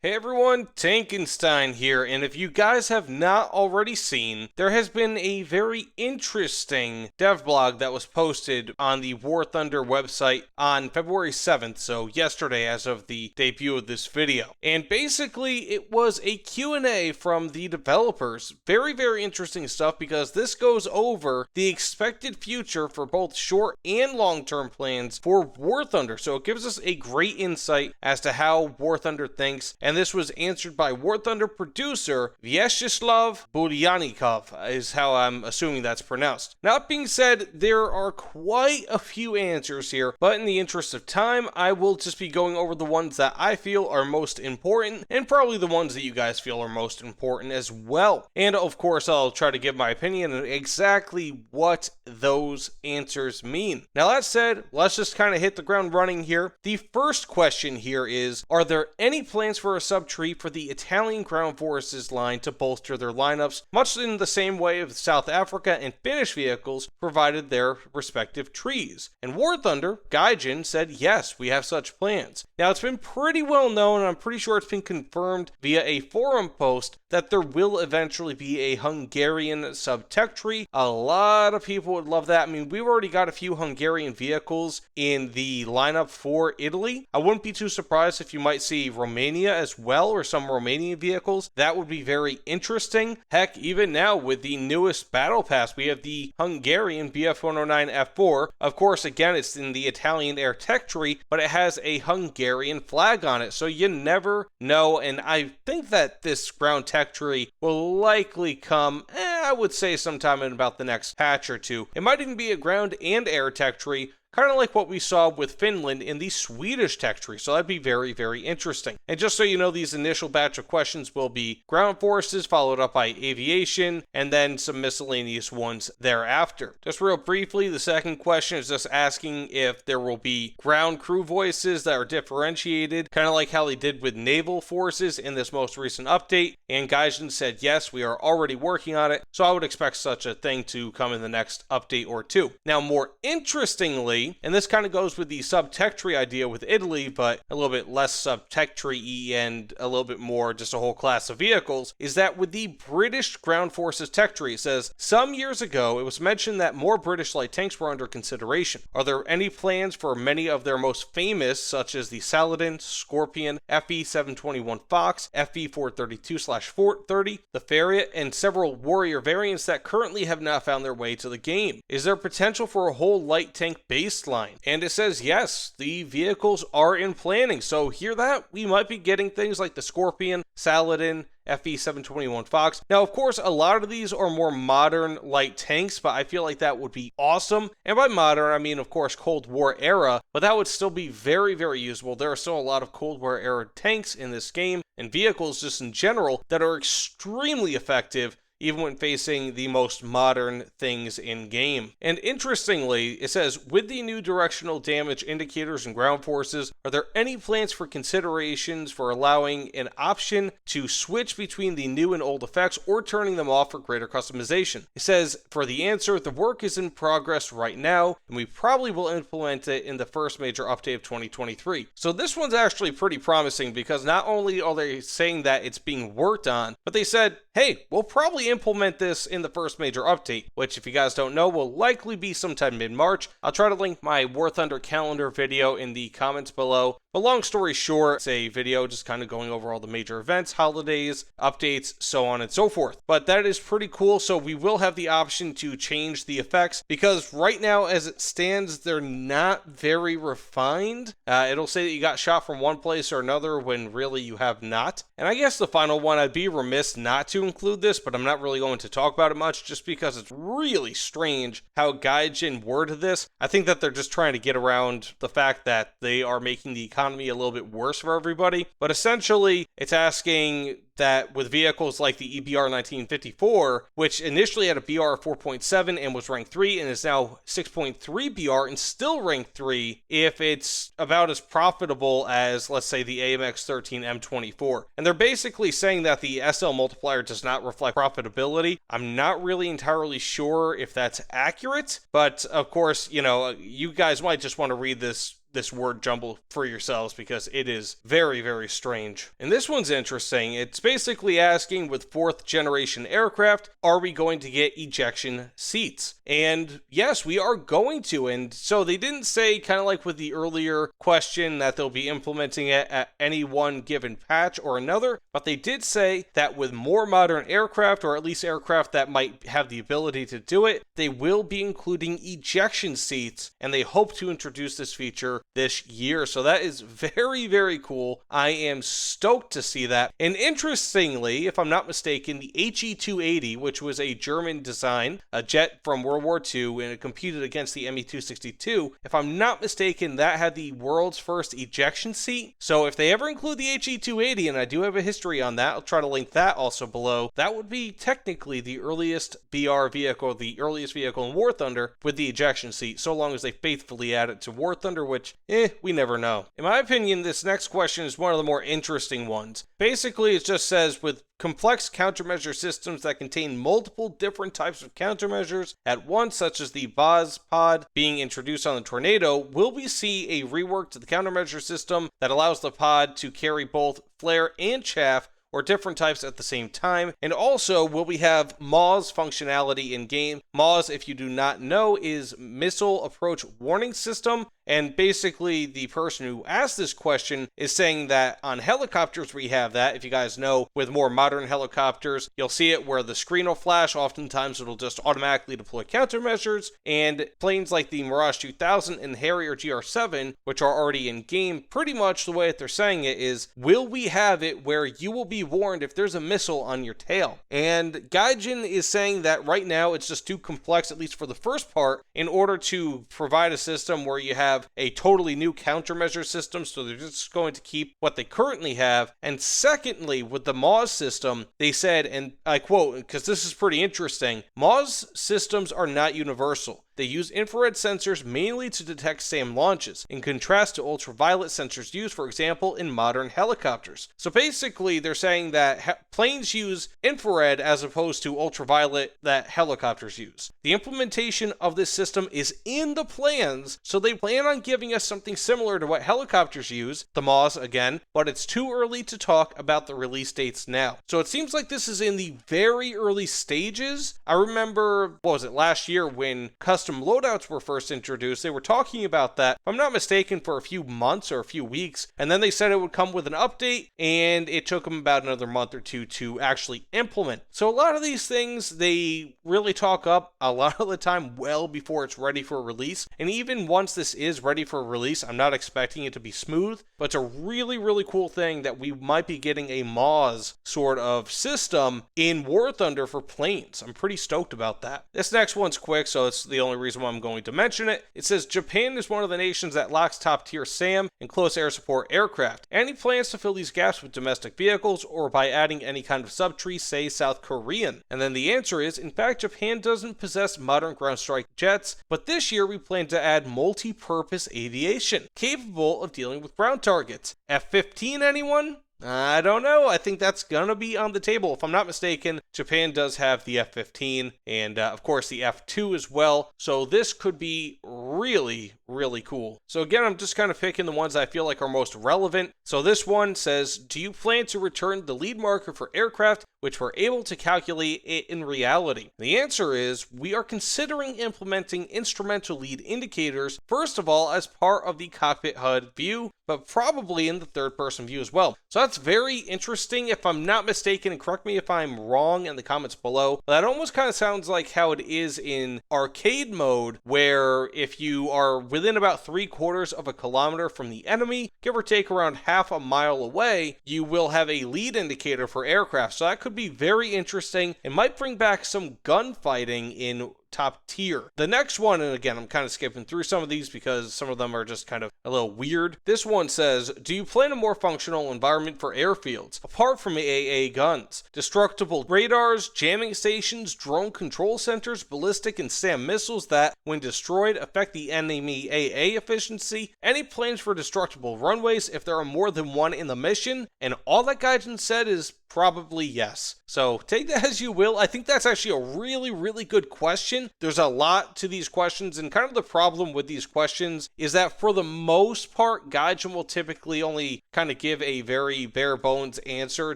Hey everyone, Tankenstein here, and if you guys have not already seen, there has been a very interesting dev blog that was posted on the War Thunder website on February 7th, so yesterday as of the debut of this video. And basically, it was a Q&A from the developers. Very, very interesting stuff because this goes over the expected future for both short and long-term plans for War Thunder. So it gives us a great insight as to how War Thunder thinks, and this was answered by War Thunder producer Vyacheslav Bulyanikov, is how I'm assuming that's pronounced. Now, that being said, there are quite a few answers here, but in the interest of time, I will just be going over the ones that I feel are most important, and probably the ones that you guys feel are most important as well. And of course, I'll try to give my opinion on exactly what those answers mean. Now, that said, let's just kind of hit the ground running here. The first question here is, are there any plans for a sub-tree for the Italian ground forces line to bolster their lineups, much in the same way of South Africa and Finnish vehicles provided their respective trees? And War Thunder, Gaijin, said yes, we have such plans. Now, it's been pretty well known, and I'm pretty sure it's been confirmed via a forum post, that there will eventually be a Hungarian sub-tech tree. A lot of people would love that. I mean, we've already got a few Hungarian vehicles in the lineup for Italy. I wouldn't be too surprised if you might see Romania as well, or some Romanian vehicles. That would be very interesting. Heck, even now with the newest battle pass, we have the Hungarian BF-109F4. Of course, again, it's in the Italian air tech tree, but it has a Hungarian flag on it, so you never know. And I think that this ground tech tree will likely come, I would say sometime in about the next patch or two. It might even be a ground and air tech tree, kind of like what we saw with Finland in the Swedish tech tree, so that'd be very, very interesting. And just so you know, these initial batch of questions will be ground forces, followed up by aviation, and then some miscellaneous ones thereafter. Just real briefly, the second question is just asking if there will be ground crew voices that are differentiated, kind of like how they did with naval forces in this most recent update. And Gaijin said yes, we are already working on it, so I would expect such a thing to come in the next update or two. Now, more interestingly, and this kind of goes with the sub-tech tree idea with Italy, but a little bit less sub-tech tree and a little bit more just a whole class of vehicles, is that with the British Ground Forces tech tree, it says, some years ago, it was mentioned that more British light tanks were under consideration. Are there any plans for many of their most famous, such as the Saladin, Scorpion, FE-721 Fox, FE-432/430, the Farrier, and several Warrior variants that currently have not found their way to the game? Is there potential for a whole light tank baseline? And it says yes, the vehicles are in planning. So hear that? We might be getting things like the Scorpion, Saladin, FE-721 Fox. Now, of course, a lot of these are more modern light tanks, but I feel like that would be awesome. And by modern, I mean, of course, Cold War era, but that would still be very, very usable. There are still a lot of Cold War era tanks in this game and vehicles just in general that are extremely effective even when facing the most modern things in game. And interestingly, it says, with the new directional damage indicators and ground forces, are there any plans for considerations for allowing an option to switch between the new and old effects or turning them off for greater customization? It says, for the answer, the work is in progress right now, and we probably will implement it in the first major update of 2023. So this one's actually pretty promising because not only are they saying that it's being worked on, but they said, hey, we'll probably implement this in the first major update, which if you guys don't know, will likely be sometime mid-March. I'll try to link my War Thunder calendar video in the comments below. But long story short, it's a video just kind of going over all the major events, holidays, updates, so on and so forth. But that is pretty cool, so we will have the option to change the effects, because right now, as it stands, they're not very refined. It'll say that you got shot from one place or another when really you have not. And I guess the final one, I'd be remiss not to include this, but I'm not really going to talk about it much just because it's really strange how Gaijin worded this. I think that they're just trying to get around the fact that they are making the economy a little bit worse for everybody. But essentially, it's asking that with vehicles like the EBR 1954, which initially had a BR of 4.7 and was ranked 3 and is now 6.3 BR and still ranked 3, if it's about as profitable as, let's say, the AMX 13 M24. And they're basically saying that the SL multiplier does not reflect profitability. I'm not really entirely sure if that's accurate, but of course, you know, you guys might just want to read this this word jumble for yourselves because it is very, very strange. And this one's interesting. It's basically asking, with 4th generation aircraft, are we going to get ejection seats? And yes, we are going to. And so they didn't say, kind of like with the earlier question, that they'll be implementing it at any one given patch or another, but they did say that with more modern aircraft, or at least aircraft that might have the ability to do it, they will be including ejection seats, and they hope to introduce this feature this year. So that is very, very cool. I am stoked to see that. And interestingly, if I'm not mistaken, the HE-280, which was a German design, a jet from World War II, and it competed against the ME-262, if I'm not mistaken, that had the world's first ejection seat. So if they ever include the HE-280, and I do have a history on that, I'll try to link that also below, that would be technically the earliest BR vehicle, the earliest vehicle in War Thunder with the ejection seat, so long as they faithfully add it to War Thunder, which, we never know. In my opinion, this next question is one of the more interesting ones. Basically, it just says, with complex countermeasure systems that contain multiple different types of countermeasures at once, such as the BOS pod being introduced on the Tornado, will we see a rework to the countermeasure system that allows the pod to carry both flare and chaff, or different types at the same time? And also, will we have MAWS functionality in game? MAWS, if you do not know, is Missile Approach Warning System. And basically, the person who asked this question is saying that on helicopters we have that. If you guys know, with more modern helicopters, you'll see it where the screen will flash. Oftentimes, it'll just automatically deploy countermeasures. And planes like the Mirage 2000 and Harrier GR7, which are already in game, pretty much the way that they're saying it is, will we have it where you will be warned if there's a missile on your tail? And Gaijin is saying that right now it's just too complex, at least for the first part, in order to provide a system where you have a totally new countermeasure system, so they're just going to keep what they currently have. And secondly, with the MAWS system, they said, and I quote, because this is pretty interesting, MAWS systems are not universal. They use infrared sensors mainly to detect SAM launches, in contrast to ultraviolet sensors used, for example, in modern helicopters. So basically, they're saying that planes use infrared as opposed to ultraviolet that helicopters use. The implementation of this system is in the plans, so they plan on giving us something similar to what helicopters use, the MAWS again, but it's too early to talk about the release dates now. So it seems like this is in the very early stages. I remember, what was it, last year when custom loadouts were first introduced, they were talking about that, if I'm not mistaken, for a few months or a few weeks, and then they said it would come with an update, and it took them about another month or two to actually implement. So a lot of these things, they really talk up a lot of the time well before it's ready for release, and even once this is ready for release, I'm not expecting it to be smooth, but it's a really, really cool thing that we might be getting a MAWS sort of system in War Thunder for planes. I'm pretty stoked about that. This next one's quick, so it's the only reason why I'm going to mention it. It says, Japan is one of the nations that lacks top-tier SAM and close air support aircraft. Any plans to fill these gaps with domestic vehicles or by adding any kind of subtree, say South Korean? And then the answer is, in fact, Japan doesn't possess modern ground strike jets, but this year we plan to add multi-purpose aviation, capable of dealing with ground targets. F-15, anyone? I don't know. I think that's going to be on the table. If I'm not mistaken, Japan does have the F-15 and, of course, the F-2 as well. So this could be really, really cool. So again, I'm just kind of picking the ones I feel like are most relevant. So this one says, do you plan to return the lead marker for aircraft which were able to calculate it in reality? The answer is, we are considering implementing instrumental lead indicators, first of all, as part of the cockpit HUD view, but probably in the third-person view as well. So that's very interesting. If I'm not mistaken, and correct me if I'm wrong in the comments below, but that almost kind of sounds like how it is in arcade mode, where if you are within about 3/4 of a kilometer from the enemy, give or take around half a mile away, you will have a lead indicator for aircraft. So that could be very interesting. It might bring back some gunfighting in top tier. The next one, and again, I'm kind of skipping through some of these because some of them are just kind of a little weird. This one says, do you plan a more functional environment for airfields, apart from AA guns? Destructible radars, jamming stations, drone control centers, ballistic and SAM missiles that, when destroyed, affect the enemy AA efficiency? Any plans for destructible runways if there are more than one in the mission? And all that Gaijin said is probably yes. So take that as you will. I think that's actually a really, really good question. There's a lot to these questions, and kind of the problem with these questions is that for the most part, Gaijin will typically only kind of give a very bare bones answer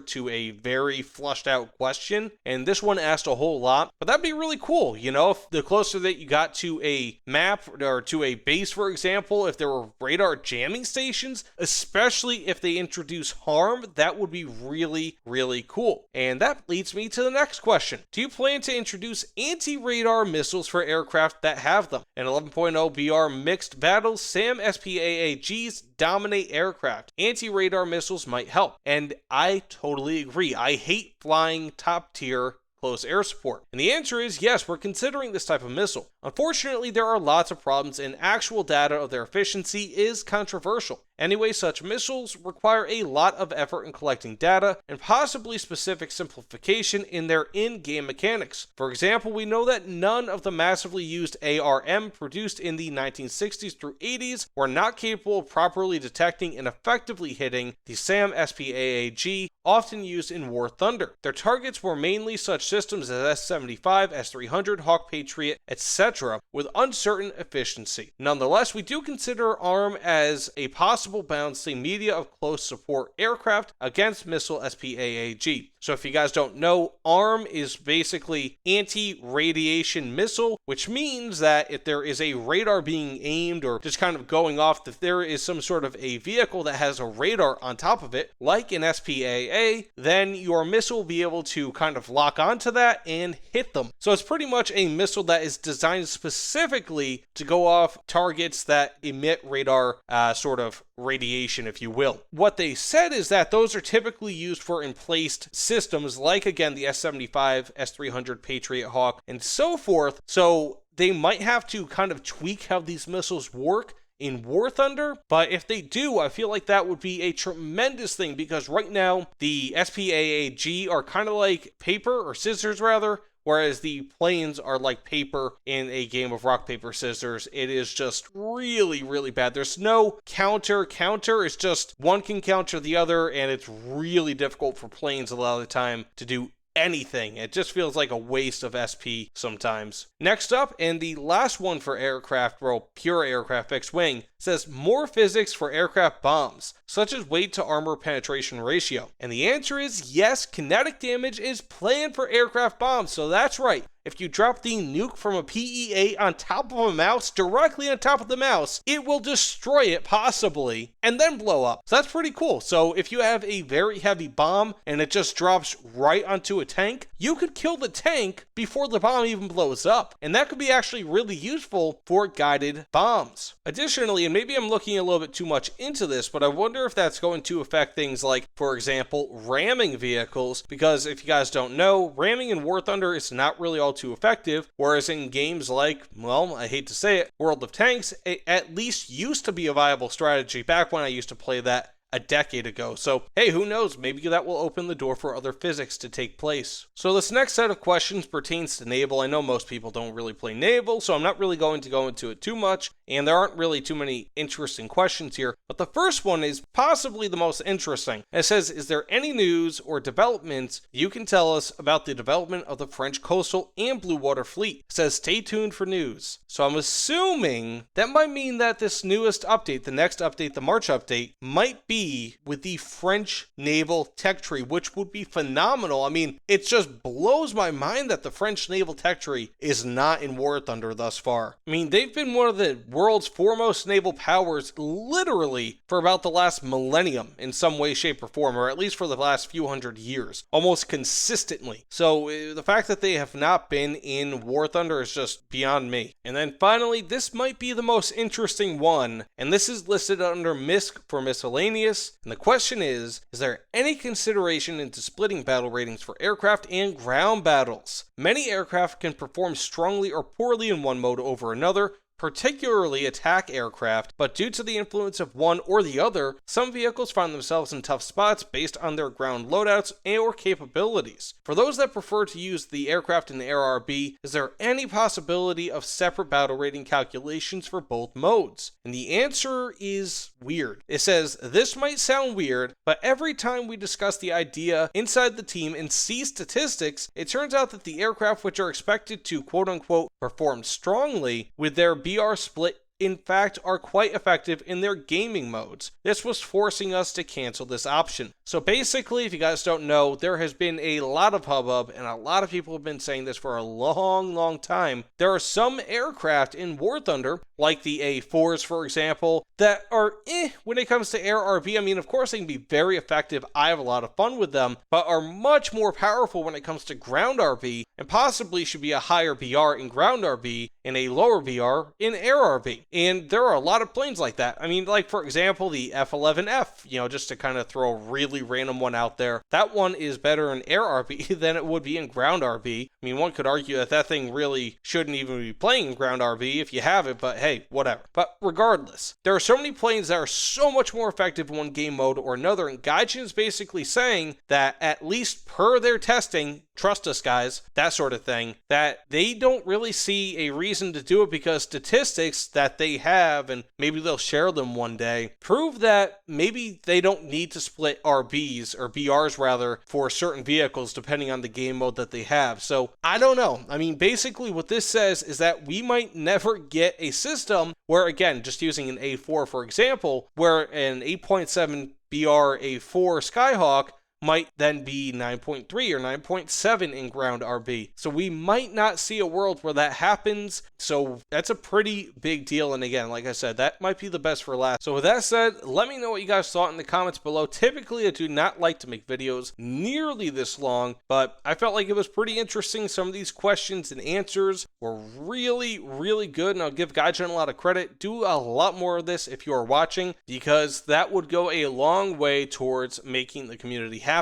to a very flushed out question, and this one asked a whole lot, but that'd be really cool, you know, if the closer that you got to a map or to a base, for example, if there were radar jamming stations, especially if they introduce harm, that would be really, really cool. And that leads me to the next question. Do you plan to introduce anti-radar missiles for aircraft that have them? In 11.0 BR mixed battles, SAM SPAAGs dominate aircraft. Anti-radar missiles might help. And I totally agree. I hate flying top tier close air support. And the answer is yes, we're considering this type of missile. Unfortunately, there are lots of problems, and actual data of their efficiency is controversial. Anyway, such missiles require a lot of effort in collecting data and possibly specific simplification in their in-game mechanics. For example, we know that none of the massively used ARM produced in the 1960s through 80s were not capable of properly detecting and effectively hitting the SAM SPAAG, often used in War Thunder. Their targets were mainly such systems as S-75, S-300, Hawk Patriot, etc., with uncertain efficiency. Nonetheless, we do consider ARM as a possible balancing media of close support aircraft against missile SPAAG. So if you guys don't know, ARM is basically anti-radiation missile, which means that if there is a radar being aimed or just kind of going off, if there is some sort of a vehicle that has a radar on top of it, like an SPAA, then your missile will be able to kind of lock onto that and hit them. So it's pretty much a missile that is designed specifically to go off targets that emit radar sort of radiation, if you will. What they said is that those are typically used for emplaced systems like, again, the S-75, S-300, Patriot, Hawk, and so forth. So they might have to kind of tweak how these missiles work in War Thunder, but if they do, I feel like that would be a tremendous thing, because right now the SPAAG are kind of like paper, or scissors rather, whereas the planes are like paper in a game of rock, paper, scissors. It is just really, really bad. There's no counter. It's just one can counter the other, and it's really difficult for planes a lot of the time to do anything. It just feels like a waste of SP sometimes. Next up, and the last one for aircraft, well, pure aircraft fixed wing, says more physics for aircraft bombs, such as weight to armor penetration ratio. And the answer is yes, kinetic damage is planned for aircraft bombs, so that's right. If you drop the nuke from a PE-8 on top of a mouse, directly on top of the mouse, it will destroy it, possibly, and then blow up. So that's pretty cool. So if you have a very heavy bomb and it just drops right onto a tank, you could kill the tank before the bomb even blows up. And that could be actually really useful for guided bombs. Additionally, and maybe I'm looking a little bit too much into this, but I wonder if that's going to affect things like, for example, ramming vehicles, because if you guys don't know, ramming in War Thunder is not really all too effective, whereas in games like, well, I hate to say it, World of Tanks, it at least used to be a viable strategy back when I used to play that a decade ago. So, hey, who knows? Maybe that will open the door for other physics to take place. So this next set of questions pertains to Naval. I know most people don't really play Naval, so I'm not really going to go into it too much, and there aren't really too many interesting questions here. But the first one is possibly the most interesting. It says, is there any news or developments you can tell us about the development of the French coastal and blue water fleet? It says, stay tuned for news. So I'm assuming that might mean that this newest update, the next update, the March update, might be with the French naval tech tree, which would be phenomenal. I mean, it just blows my mind that the French naval tech tree is not in War Thunder thus far. I mean, they've been one of the world's foremost naval powers literally for about the last millennium in some way, shape, or form, or at least for the last few hundred years, almost consistently. So the fact that they have not been in War Thunder is just beyond me. And then finally, this might be the most interesting one, and this is listed under MISC for miscellaneous. And the question is there any consideration into splitting battle ratings for aircraft and ground battles? Many aircraft can perform strongly or poorly in one mode over another, particularly attack aircraft, but due to the influence of one or the other, some vehicles find themselves in tough spots based on their ground loadouts and/or capabilities. For those that prefer to use the aircraft in the ARB, is there any possibility of separate battle rating calculations for both modes? And the answer is weird. It says, this might sound weird, but every time we discuss the idea inside the team and see statistics, it turns out that the aircraft which are expected to quote-unquote perform strongly with their BR split in fact are quite effective in their gaming modes. This was forcing us to cancel this option. So basically, if you guys don't know, there has been a lot of hubbub and a lot of people have been saying this for a long time. There are some aircraft in War Thunder, like the A4s for example, that are when it comes to air RB. I mean, of course they can be very effective. I have a lot of fun with them, but are much more powerful when it comes to ground RB and possibly should be a higher BR in ground RB and a lower BR in air RB. And there are a lot of planes like that. I mean, like for example, the F-11F, just to kind of throw a really random one out there. That one is better in air RB than it would be in ground RB. I mean, one could argue that that thing really shouldn't even be playing in ground RB if you have it, but hey, whatever. But regardless, there are so many planes that are so much more effective in one game mode or another, and Gaijin is basically saying that at least per their testing, trust us guys, that sort of thing, that they don't really see a reason to do it because statistics that they have, and maybe they'll share them one day, prove that maybe they don't need to split RBs or BRs rather for certain vehicles depending on the game mode that they have. So I don't know. I mean, basically what this says is that we might never get a system where, again, just using an A4 for example, where an 8.7 BR A4 Skyhawk might then be 9.3 or 9.7 in ground RB. So we might not see a world where that happens. So that's a pretty big deal. And again, like I said, that might be the best for last. So with that said, let me know what you guys thought in the comments below. Typically, I do not like to make videos nearly this long, but I felt like it was pretty interesting. Some of these questions and answers were really good. And I'll give Gaijin a lot of credit. Do a lot more of this if you are watching, because that would go a long way towards making the community happy.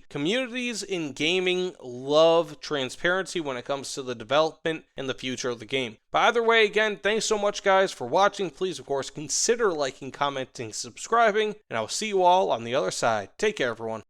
Communities in gaming love transparency when it comes to the development and the future of the game. But either way, again, thanks so much guys for watching. Please, of course, consider liking, commenting, subscribing, and I will see you all on the other side. Take care, everyone.